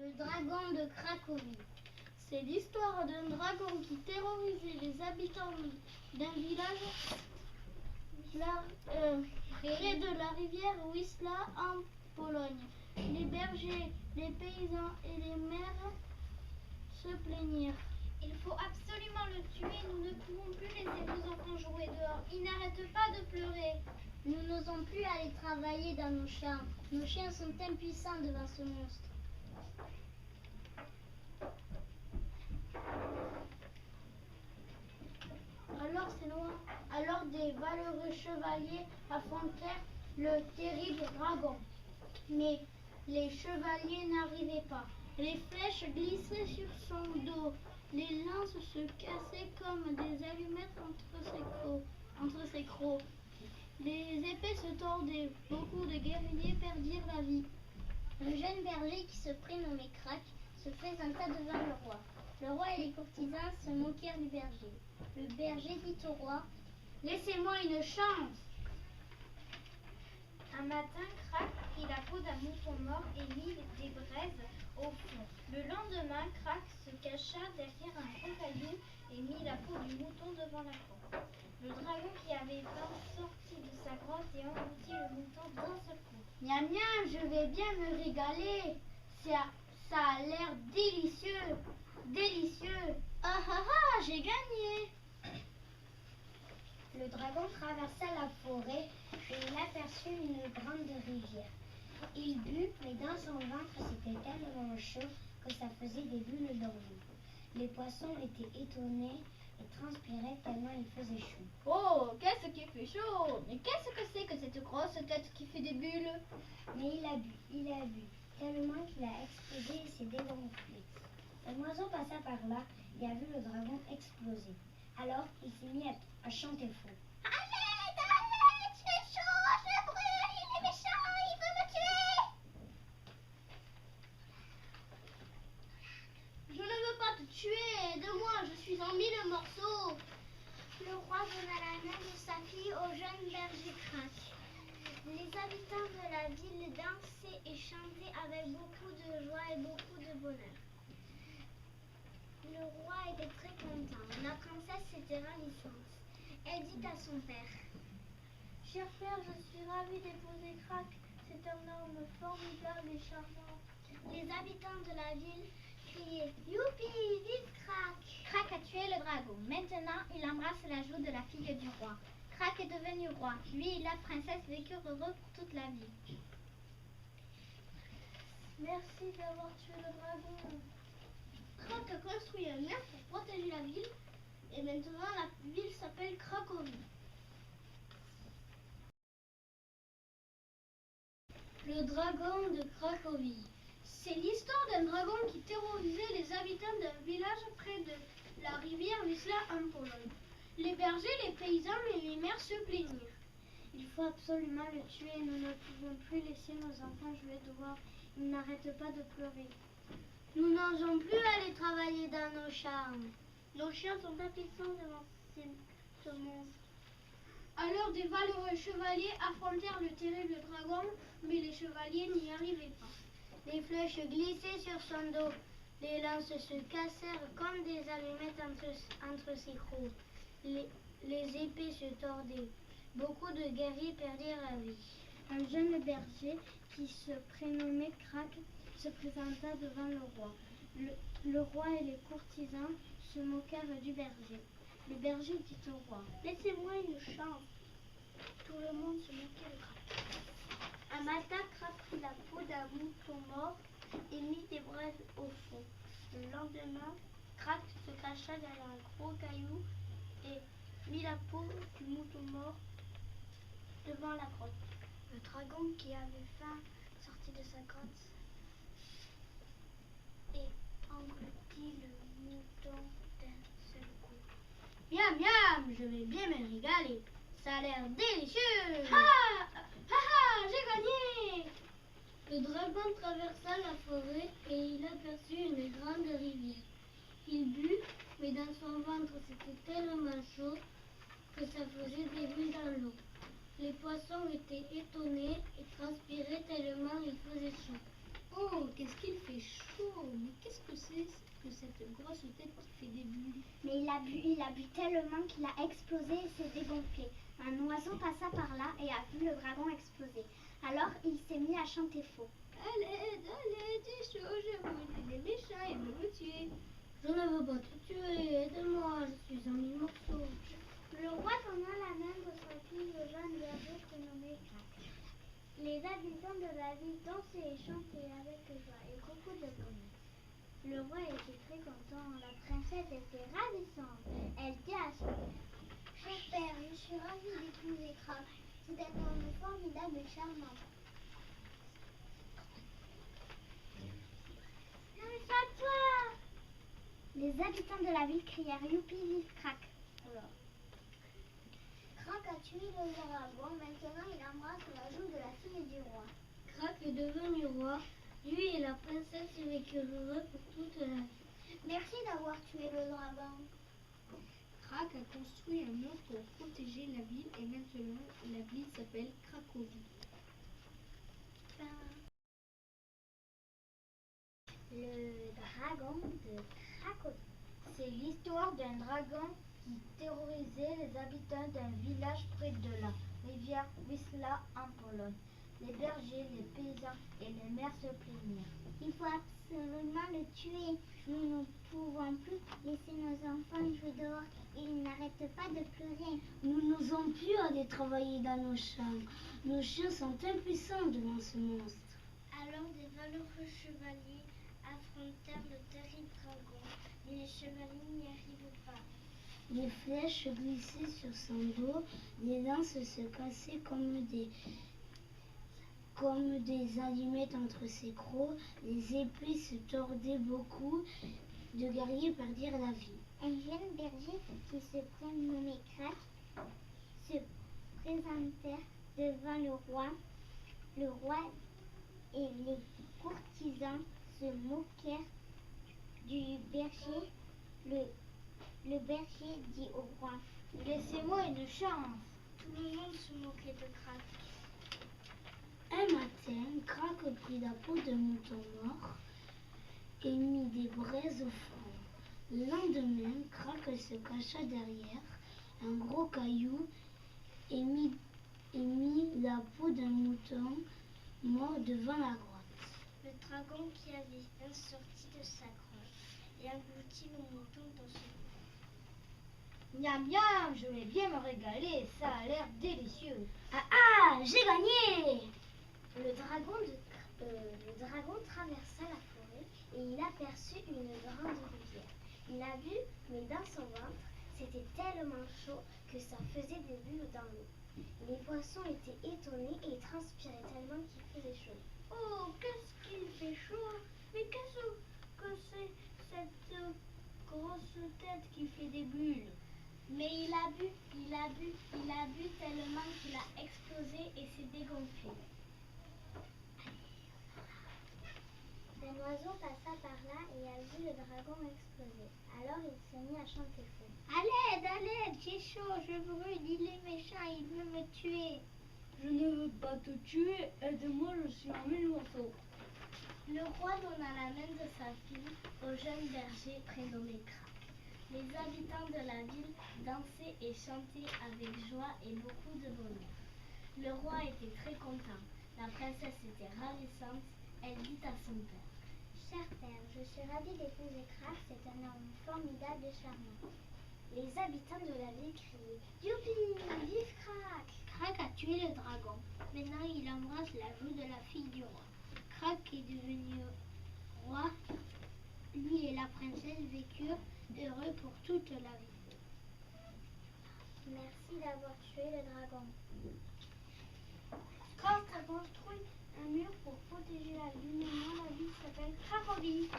Le dragon de Cracovie. C'est l'histoire d'un dragon qui terrorisait les habitants d'un village près de la rivière Wisła en Pologne. Les bergers, les paysans et les maires se plaignirent. Il faut absolument le tuer, nous ne pouvons plus laisser nos enfants jouer dehors. Ils n'arrêtent pas de pleurer. Nous n'osons plus aller travailler dans nos champs. Nos chiens sont impuissants devant ce monstre. Alors des valeureux chevaliers affrontèrent le terrible dragon. Mais les chevaliers n'arrivaient pas. Les flèches glissaient sur son dos. Les lances se cassaient comme des allumettes entre ses crocs. Les épées se tordaient. Beaucoup de guerriers perdirent la vie. Un jeune berger qui se prénommait Crac se présenta devant le roi. Le roi et les courtisans se moquèrent du berger. Le berger dit au roi: « Laissez-moi une chance !» Un matin, Crac prit la peau d'un mouton mort et mit des braises au fond. Le lendemain, Crac se cacha derrière un gros caillou et mit la peau du mouton devant la porte. Le dragon qui avait faim sortit de sa grotte et engloutit le mouton d'un seul coup. Miam miam, je vais bien me régaler. Ça a l'air délicieux. Délicieux. Ah ah ah, j'ai gagné. Le dragon traversa la forêt et il aperçut une grande rivière. Il but, mais dans son ventre c'était tellement chaud que ça faisait des bulles dans l'eau. Les poissons étaient étonnés et transpiraient tellement il faisait chaud. Oh, qu'est-ce qui fait chaud? Mais qu'est-ce que c'est que cette grosse tête qui fait des bulles? Mais il a bu, tellement qu'il a explosé et s'est dégonflé. Un oiseau passa par là et a vu le dragon exploser. Alors il s'est mis à chanter faux. « À l'aide, j'ai chaud, je brûle, il est méchant, il veut me tuer !» Je ne veux pas te tuer, aide-moi, je suis en 1000 morceaux. Le roi donna la main de sa fille au jeune berger Crac. Les habitants de la ville dansaient et chantaient avec beaucoup de joie et beaucoup de bonheur. Le roi était très content. La princesse s'était ravissante. Elle dit à son père: « Cher père, je suis ravie d'épouser Crac. C'est un homme formidable et charmant. » Les habitants de la ville criaient: « Youpi, vive Crac !» Crac a tué le dragon. Maintenant, il embrasse la joue de la fille du roi. Crac est devenu roi. Lui et la princesse vécurent heureux pour toute la vie. Merci d'avoir tué le dragon. Crac a construit un mur pour protéger la ville et maintenant la ville s'appelle Cracovie. Le dragon de Cracovie. C'est l'histoire d'un dragon qui terrorisait les habitants d'un village près de la rivière Wisła en Pologne. Les bergers, les paysans et les maires se plaignirent. Il faut absolument le tuer, nous ne pouvons plus laisser nos enfants jouer dehors. Ils n'arrêtent pas de pleurer. Nous n'osons plus aller travailler dans nos champs. Nos chiens sont impuissants devant ce monstre. Alors des valeureux chevaliers affrontèrent le terrible dragon, mais les chevaliers n'y arrivaient pas. Les flèches glissaient sur son dos. Les lances se cassèrent comme des allumettes entre ses crocs. Les épées se tordaient. Beaucoup de guerriers perdirent la vie. Un jeune berger qui se prénommait Crac se présenta devant le roi. Le roi et les courtisans se moquèrent du berger. Le berger dit au roi: « Laissez-moi une chance. » Tout le monde se moquait de Crac. Un matin, Crac prit la peau d'un mouton mort et mit des braises au fond. Le lendemain, Crac se cacha derrière un gros caillou et mit la peau du mouton mort devant la grotte. Le dragon qui avait faim sortit de sa grotte et engloutit le mouton d'un seul coup. Miam miam, je vais bien me régaler. Ça a l'air délicieux. Ah ah ah, j'ai gagné. Le dragon traversa la forêt et il aperçut une grande rivière. Il but, mais dans son ventre c'était tellement chaud que ça faisait des bulles dans l'eau. Les poissons étaient étonnés et transpiraient tellement il faisait chaud. Oh, qu'est-ce qu'il fait chaud! Mais qu'est-ce que c'est que cette grosse tête qui fait des bulles? Mais il a bu tellement qu'il a explosé et s'est dégonflé. Un oiseau passa par là et a vu le dragon exploser. Alors il s'est mis à chanter faux. À l'aide, j'ai chaud, je vous des méchants, ils veulent me tuer. Je ne veux pas te tuer, aide-moi, je suis en mille morceaux. Le roi donna la main de sa fille au jeune berger prénommé Crac. Les habitants de la ville dansaient et chantaient avec joie et beaucoup de bonheur. Le roi était très content, la princesse était ravissante. Elle dit à son père: Cher père, je suis ravie d'épouser Crac. C'est un homme formidable et charmant. Non mais c'est à toi! Les habitants de la ville crièrent Youpi, vive Crac. Crac a tué le dragon, maintenant il embrasse la joue de la fille du roi. Crac est devenu roi, lui et la princesse vécurent heureux pour toute la vie. Merci d'avoir tué le dragon. Crac a construit un mur pour protéger la ville et maintenant la ville s'appelle Cracovie. Le dragon de Cracovie. C'est l'histoire d'un dragon qui terrorisait les habitants d'un village près de la rivière Wisła en Pologne. Les bergers, les paysans et les mères se plaignirent. Il faut absolument le tuer. Nous ne pouvons plus laisser nos enfants jouer dehors. Ils n'arrêtent pas de pleurer. Nous n'osons plus aller travailler dans nos champs. Nos chiens sont impuissants devant ce monstre. Alors des valeureux chevaliers affrontèrent le terrible dragon. Mais les chevaliers n'y arrivent pas. Les flèches glissaient sur son dos, les lances se cassaient comme des allumettes entre ses crocs, les épées se tordaient beaucoup, de guerriers perdirent la vie. Un jeune berger qui se prénommait Crac se présentèrent devant le roi. Le roi et les courtisans se moquèrent du berger. Le berger dit au roi: Laissez-moi une chance. Tout le monde se moquait de Crac. Un matin, Crac prit la peau de mouton mort et mit des braises au four. Le lendemain, Crac se cacha derrière un gros caillou et mit la peau d'un mouton mort devant la grotte. Le dragon qui avait faim sortit de sa grotte et engloutit le mouton dans son cou. Miam miam, je vais bien me régaler, ça a l'air délicieux. Ah, j'ai gagné! Le dragon traversa la forêt et il aperçut une grande rivière. Il a vu, mais dans son ventre, c'était tellement chaud que ça faisait des bulles dans l'eau. Les poissons étaient étonnés et transpiraient tellement qu'il faisait chaud. Oh, qu'est-ce qu'il fait chaud! Mais qu'est-ce que c'est cette grosse tête qui fait des bulles? Mais il a bu tellement qu'il a explosé et s'est dégonflé. Un oiseau passa par là et a vu le dragon exploser. Alors il s'est mis à chanter faux. À l'aide, j'ai chaud, je brûle, il est méchant, il veut me tuer. Je ne veux pas te tuer, aide-moi, je suis en mille morceaux. Le roi donna la main de sa fille au jeune berger prénommé Crac. Les habitants de la ville dansaient et chantaient avec joie et beaucoup de bonheur. Le roi était très content. La princesse était ravissante. Elle dit à son père: Cher père, je suis ravie d'épouser Crac, c'est un homme formidable et charmant. Les habitants de la ville criaient: Youpi, vive Crac! Crac a tué le dragon. Maintenant, il embrasse la joue de la fille du roi. Crac est devenu roi. Lui et la princesse vécurent heureux pour toute la vie. Merci d'avoir tué le dragon. Crac a construit un mur pour protéger la ville. Maintenant, la ville s'appelle Cracovie.